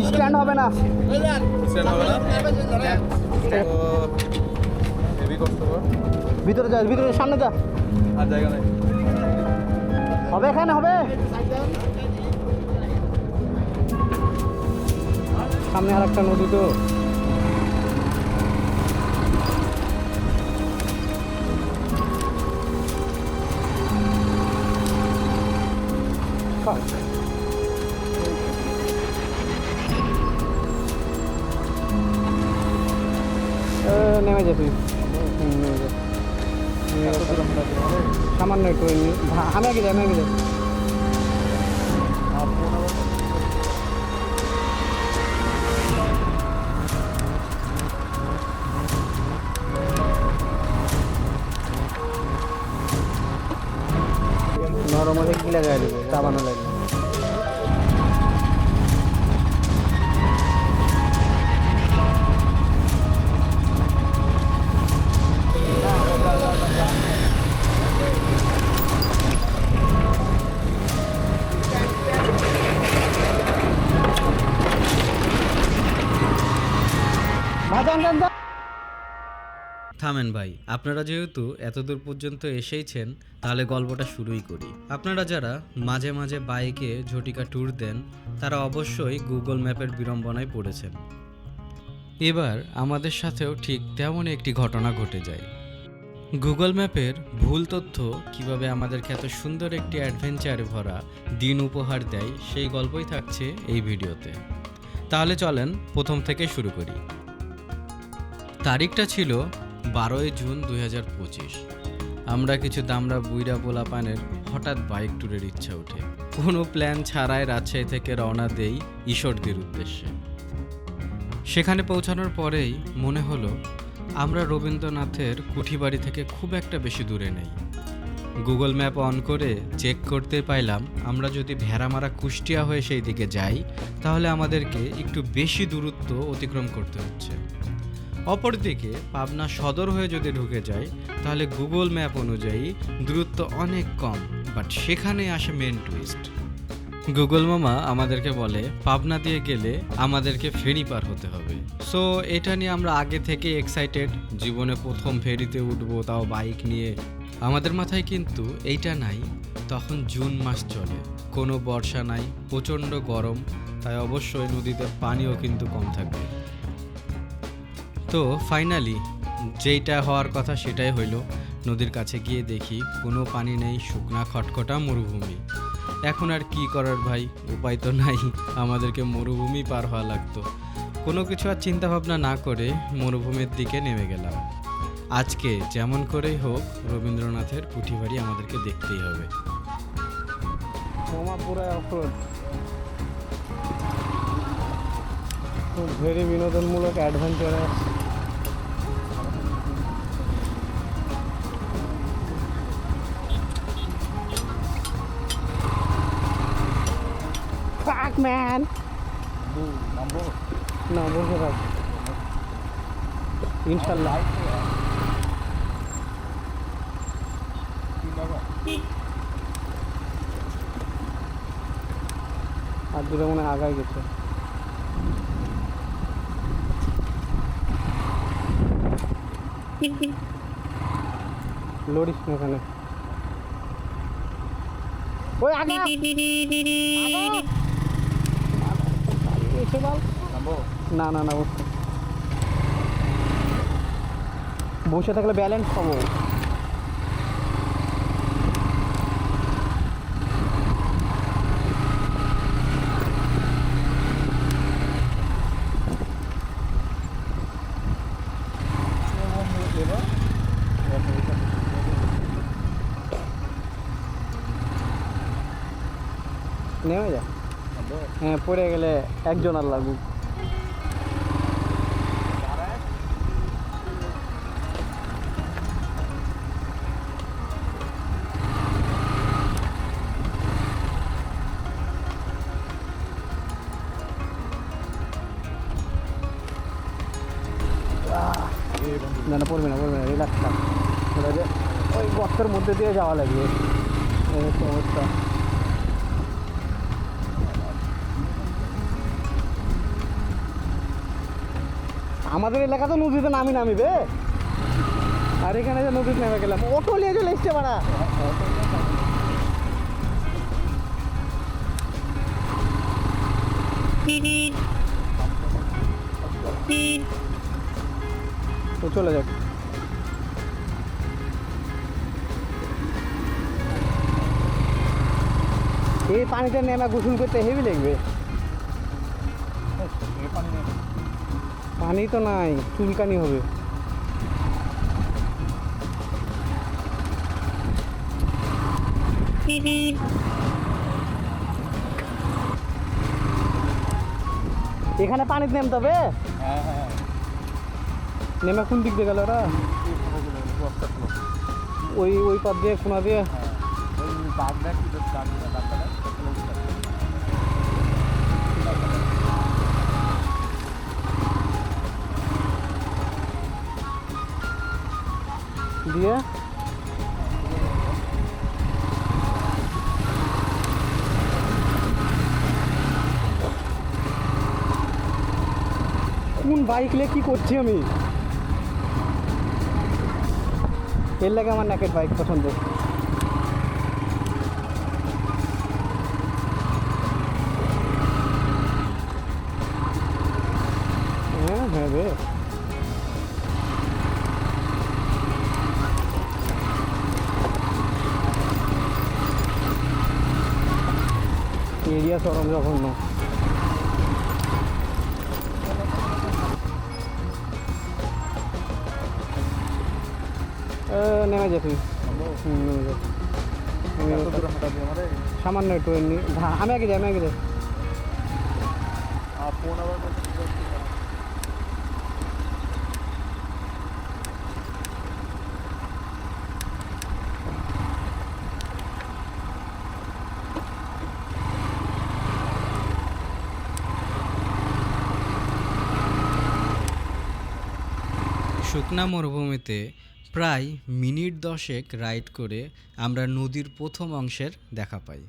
Stand হবে না, ভিতরে যা, ভিতরে সামনে যা, আর জায়গা নাই। হবে এখানে হবে, সামনে আর একটা নদী তো। নেমে যা তুই, নেমে যা, সামান্য একটু আমি আগে যাই, আমি আগে যাই। নরমালি কি লাগাই দেবো, চাবানো লাগবে। থামেন ভাই, আপনারা যেহেতু এতদূর পর্যন্ত এসেইছেন তাহলে গল্পটা শুরুই করি। আপনারা যারা মাঝে মাঝে বাইকে ঝটিকা ট্যুর দেন তারা অবশ্যই গুগল ম্যাপের বিড়ম্বনায় পড়েছেন। এবার আমাদের সাথেও ঠিক তেমন একটি ঘটনা ঘটে যায়। গুগল ম্যাপের ভুল তথ্য কিভাবে আমাদেরকে এত সুন্দর একটি অ্যাডভেঞ্চারে ভরা দিন উপহার দেয় সেই গল্পই থাকছে এই ভিডিওতে। তাহলে চলেন প্রথম থেকে শুরু করি। তারিখটা ছিল 12 জুন 2025। আমরা কিছু দামড়া বুইড়া পোলাপানের হঠাৎ বাইক ট্যুরের ইচ্ছা ওঠে। কোনো প্ল্যান ছাড়াই রাজশাহী থেকে রওনা দেই ঈশ্বরদীর উদ্দেশ্যে। সেখানে পৌঁছানোর পরেই মনে হলো আমরা রবীন্দ্রনাথের কুঠিবাড়ি থেকে খুব একটা বেশি দূরে নেই। গুগল ম্যাপ অন করে চেক করতে পাইলাম আমরা যদি ভেড়ামারা কুষ্টিয়া হয়ে সেই দিকে যাই তাহলে আমাদেরকে একটু বেশি দূরত্ব অতিক্রম করতে হচ্ছে। অপরদিকে পাবনা সদর হয়ে যদি ঢুকে যায় তাহলে গুগল ম্যাপ অনুযায়ী দূরত্ব অনেক কম, বাট সেখানে আসে মেন টুইস্ট। গুগল মামা আমাদেরকে বলে পাবনা দিয়ে গেলে আমাদেরকে ফেরি পার হতে হবে। সো এটা নিয়ে আমরা আগে থেকে এক্সাইটেড, জীবনে প্রথম ফেরিতে উঠবো, তাও বাইক নিয়ে। আমাদের মাথায় কিন্তু এইটা নাই, তখন জুন মাস চলে, কোনো বর্ষা নাই, প্রচণ্ড গরম, তাই অবশ্যই নদীতে পানিও কিন্তু কম থাকবে। তো ফাইনালি যেইটা হওয়ার কথা সেটাই হইল। নদীর কাছে গিয়ে দেখি কোনো পানি নেই, শুকনা খটখটা মরুভূমি। এখন আর কি করার ভাই, উপায় তো নাই, আমাদেরকে মরুভূমি পার হওয়া লাগতো। কোনো কিছু আর চিন্তা ভাবনা না করে মরুভূমির দিকে নেমে গেলাম। আজকে যেমন করেই হোক রবীন্দ্রনাথের কুঠিবাড়ি আমাদেরকে দেখতেই হবে। ভেরি বিনোদনমূলক অ্যাডভেঞ্চার। Fuck man. না বলতে পার ইনশাল্লাহ। আর দূরে মনে আগায় গেছে। লড়িস না এখানে, ওই আগে না না না, বসে থাকলে ব্যালেন্স পাবো। নেমে যা, হ্যাঁ পড়ে গেলে একজন আর লাগুক। না না, পড়বে না, রিল্যাক্স থাক, ওই গর্তের মধ্যে দিয়ে যাওয়া লাগবে, এই হচ্ছে অবস্থা। আমাদের এলাকা তো নদীতে নামিবে, আর এখানে যে নদীতে নেমে গেলাম, অটো নিয়ে চলে এসছে মারা। তো চলে যাক। এই পানিতে নেমে গোসল করতে হেভি লাগবে। পানি তো নাই, চুলকানি হবে। এখানে পানিতে নেমতে হবে। নেমে কোন দিক দিয়ে গেল ওরা? ওই পথ দিয়ে কোনা দিয়ে। দিয়ে কোন বাইক নিয়ে কি করছি আমি? এর লাগে আমার নেকেট বাইক পছন্দ। হ্যাঁ হ্যাঁ বে, এরিয়া সরম যখন না। নেমে যা তুই। নেমে যা, সামান্য একটু এমনি। আমি আগে যাই, আমি আগে যাই। শুকনা মরুভূমিতে প্রায় মিনিট 10 রাইড করে আমরা নদীর প্রথম অংশের দেখা পাই।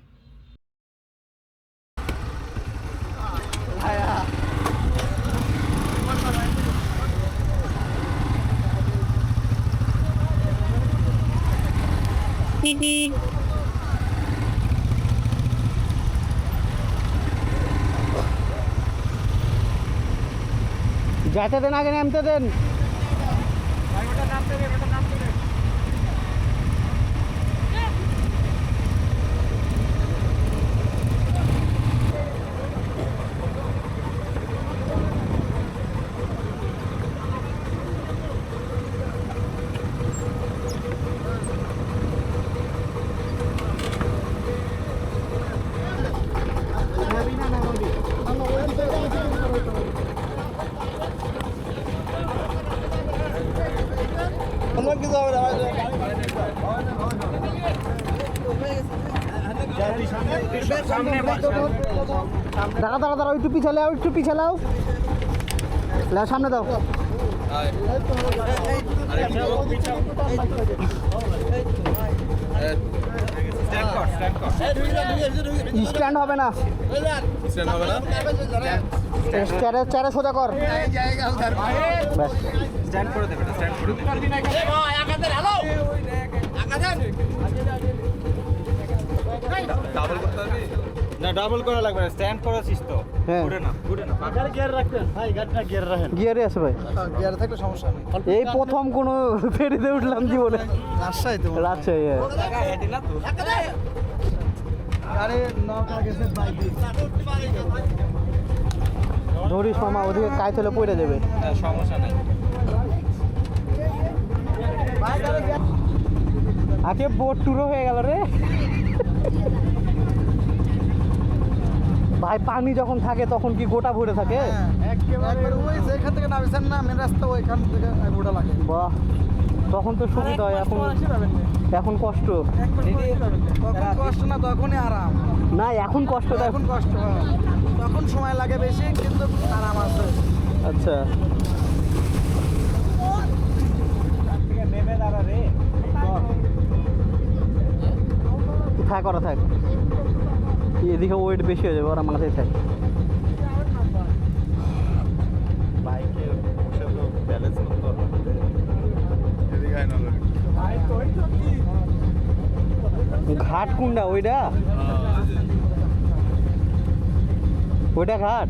যাইতে দেন, আগে নামতে দেন। দাঁড়া দাঁড়া দাঁড়া, একটু পিছালাও, একটু পিছালাও, সামনে দাও। স্ট্যান্ড হবে না, চেয়ারে সোজা কর। স্ট্যান্ড করে দেবে, স্ট্যান্ড করে ডাবল করতে হবে না, ডাবল করা লাগবে না, স্ট্যান্ড করাছিস তো। হ্যাঁ, ঘুরে না, ঘুরে না, গাড়ি গিয়ার রাখবেন ভাই, গাড়িটা গিয়ার রাখেন। গিয়ারে আছে ভাই, গিয়ার থাকলে সমস্যা নেই। এই প্রথম কোনো ফেরিতে উঠলাম জীবনে। রাজশাহী তো, রাজশাহী। হেডি না তো, আরে নৌকা গেছে বাইক ধরিস মামা, ওদিকে কাজ হলে পড়ে যাবে। সমস্যা নাই। আগে বোট টুরও হয়ে গেল রে ভাই। পানি যখন থাকে তখন কি গোটা ভরে থাকে? একেবারে ওই যেখান থেকে নামিছেন না মেন রাস্তা, ওইখান থেকে গোটা লাগে। বাহ, তখন তো সুবিধা হয়। এখন কষ্ট। তখন কষ্ট না, তখনই আরাম। না, এখন কষ্ট। এখন কষ্ট, তখন সময় লাগে বেশি, কিন্তু আরাম আছে। আচ্ছা, নেমে দাঁড়া রে। থাক ওরা থাক, এদিকে ওয়েট বেশি হয়ে যাবে, ওরা মাথায় থাক। বাইকে বসে তো ব্যালেন্স করতে হবে। এদিকে আয় না ঘাট কোনটা ওইটা? ওইটা ঘাট?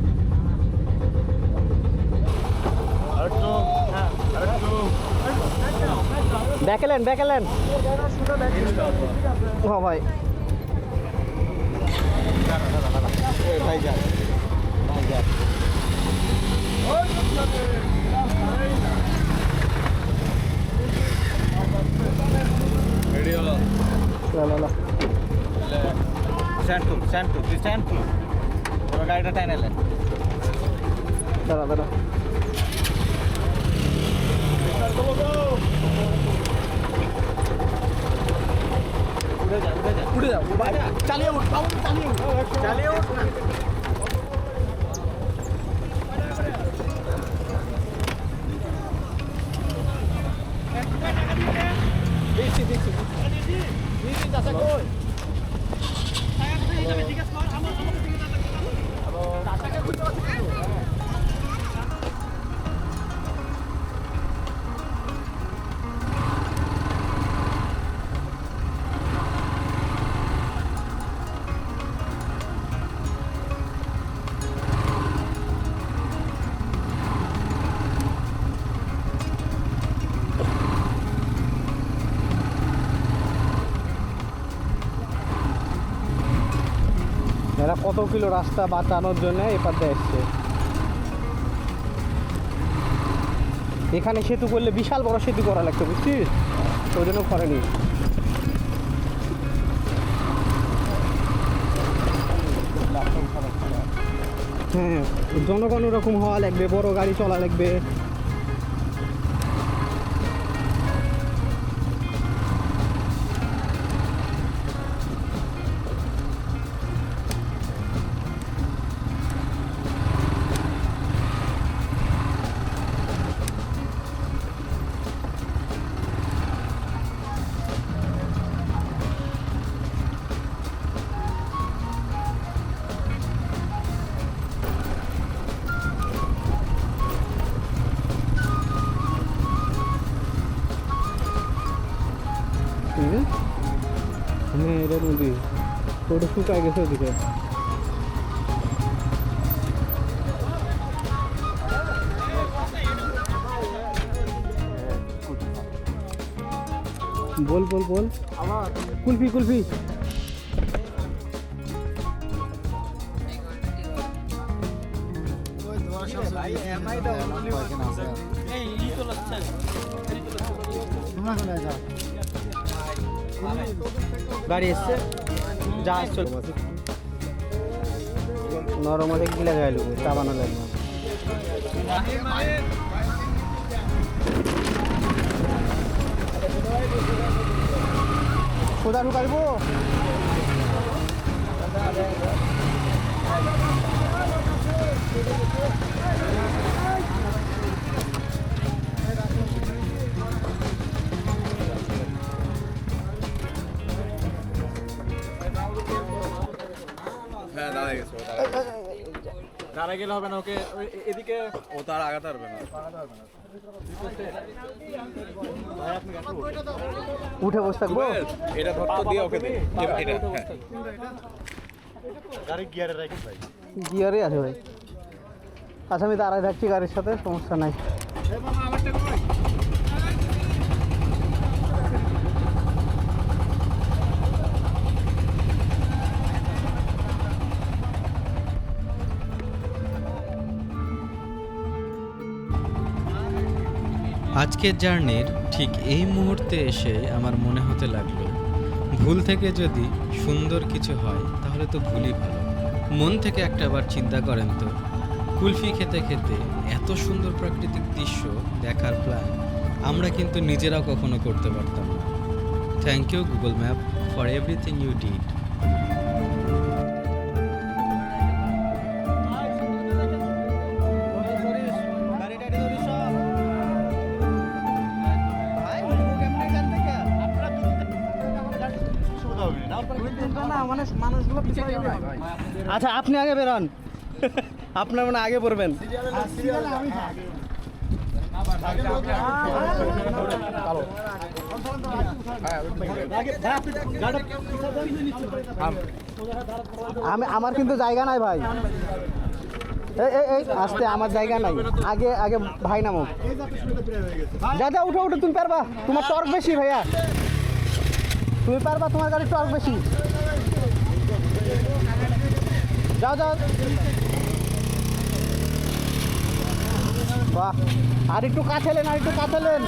দেখলেন দেখলেন হ্যাঁ ভাই ভাই যা ভাই যা রেডি হলো স্ট্যান্ড টু ওরা গাড়িটা টাইনে নেন দাঁড়া দাঁড়া উড়ে যাও চালিয়ে উঠ চালিয়ে উঠ না এরা কত কিলো রাস্তা বাঁচানোর জন্য এপার দিয়ে এসছে। এখানে সেতু করলে বিশাল বড় সেতু করা লাগতো, বুঝছিস, ওই জন্য করেনি। হ্যাঁ, জনগণ ওরকম হওয়া লাগবে, বড় গাড়ি চলা লাগবে। হ্যাঁ, এটা নদী, ওটা শুকায় গেছে ওদিকে। বল বল বল কুলফি কুলফি গাড়ি এসছে, জাহাজ চল নরম অনেক গিলা গেল চাবানো লাগবে। কোথা ঢুকাইব? হ্যাঁ দাঁড়ায় গেছে দাঁড়ায় গেলে হবে না, ওকে এদিকে ও তার আগাতে পারবে না। উঠে বসে থাকবো, এটা ধরতে দিয়ে ওকে দে এটা। গাড়ি গিয়ারে রাখি ভাই, গিয়ারে আছে ভাই। আচ্ছা আমি দাঁড়ায় থাকছি গাড়ির সাথে, সমস্যা নাই। আজকের জার্নির ঠিক এই মুহূর্তে এসে আমার মনে হতে লাগলো, ভুল থেকে যদি সুন্দর কিছু হয় তাহলে তো ভুলই ভালো। মন থেকে একটাবার চিন্তা করেন তো, কুলফি খেতে খেতে এত সুন্দর প্রাকৃতিক দৃশ্য দেখার প্ল্যান আমরা কিন্তু নিজেরাও কখনো করতে পারতাম না। Thank you Google map for everything you did. আচ্ছা আপনি আগে বেরোন, আপনার মানে আগে পড়বেন। আমার কিন্তু জায়গা নাই ভাই, এই আসতে আমার জায়গা নাই, আগে আগে ভাই নামো। যা যা উঠো উঠো, তুমি পারবা, তোমার টর্ক বেশি ভাইয়া, তুমি পারবা, তোমার গাড়ির টর্ক বেশি। যাও যাও, বাহ, আর একটু কাছেলেন, আর একটু কাছেলেন।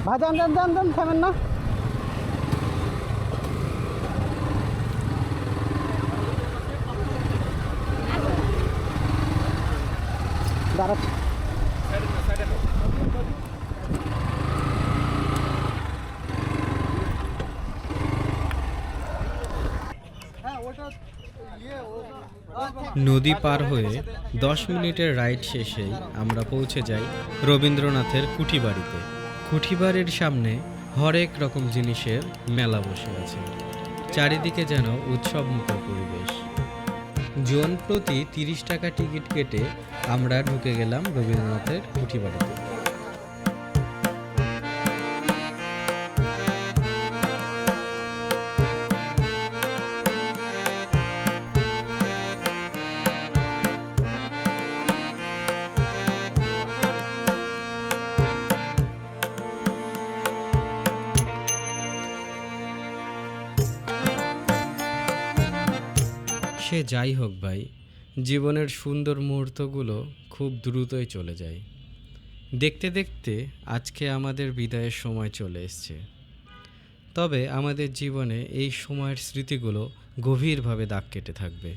ভাই যান যান যান যান, থামেন না। দাঁড়াচ্ছি। নদী পার হয়ে 10 মিনিটের রাইড শেষেই আমরা পৌঁছে যাই রবীন্দ্রনাথের কুঠিবাড়িতে। কুঠিবাড়ির সামনে হরেক রকম জিনিসের মেলা বসে আছে, চারিদিকে যেন উৎসবমুখর পরিবেশ। জন প্রতি 30 টাকা টিকিট কেটে আমরা ঢুকে গেলাম রবীন্দ্রনাথের কুঠিবাড়িতে। সে যাই হোক ভাই, জীবনের সুন্দর মুহূর্তগুলো খুব দ্রুতই চলে যায়। দেখতে দেখতে আজকে আমাদের বিদায়ের সময় চলে এসছে। তবে আমাদের জীবনে এই সময়ের স্মৃতিগুলো গভীরভাবে দাগ কেটে থাকবে।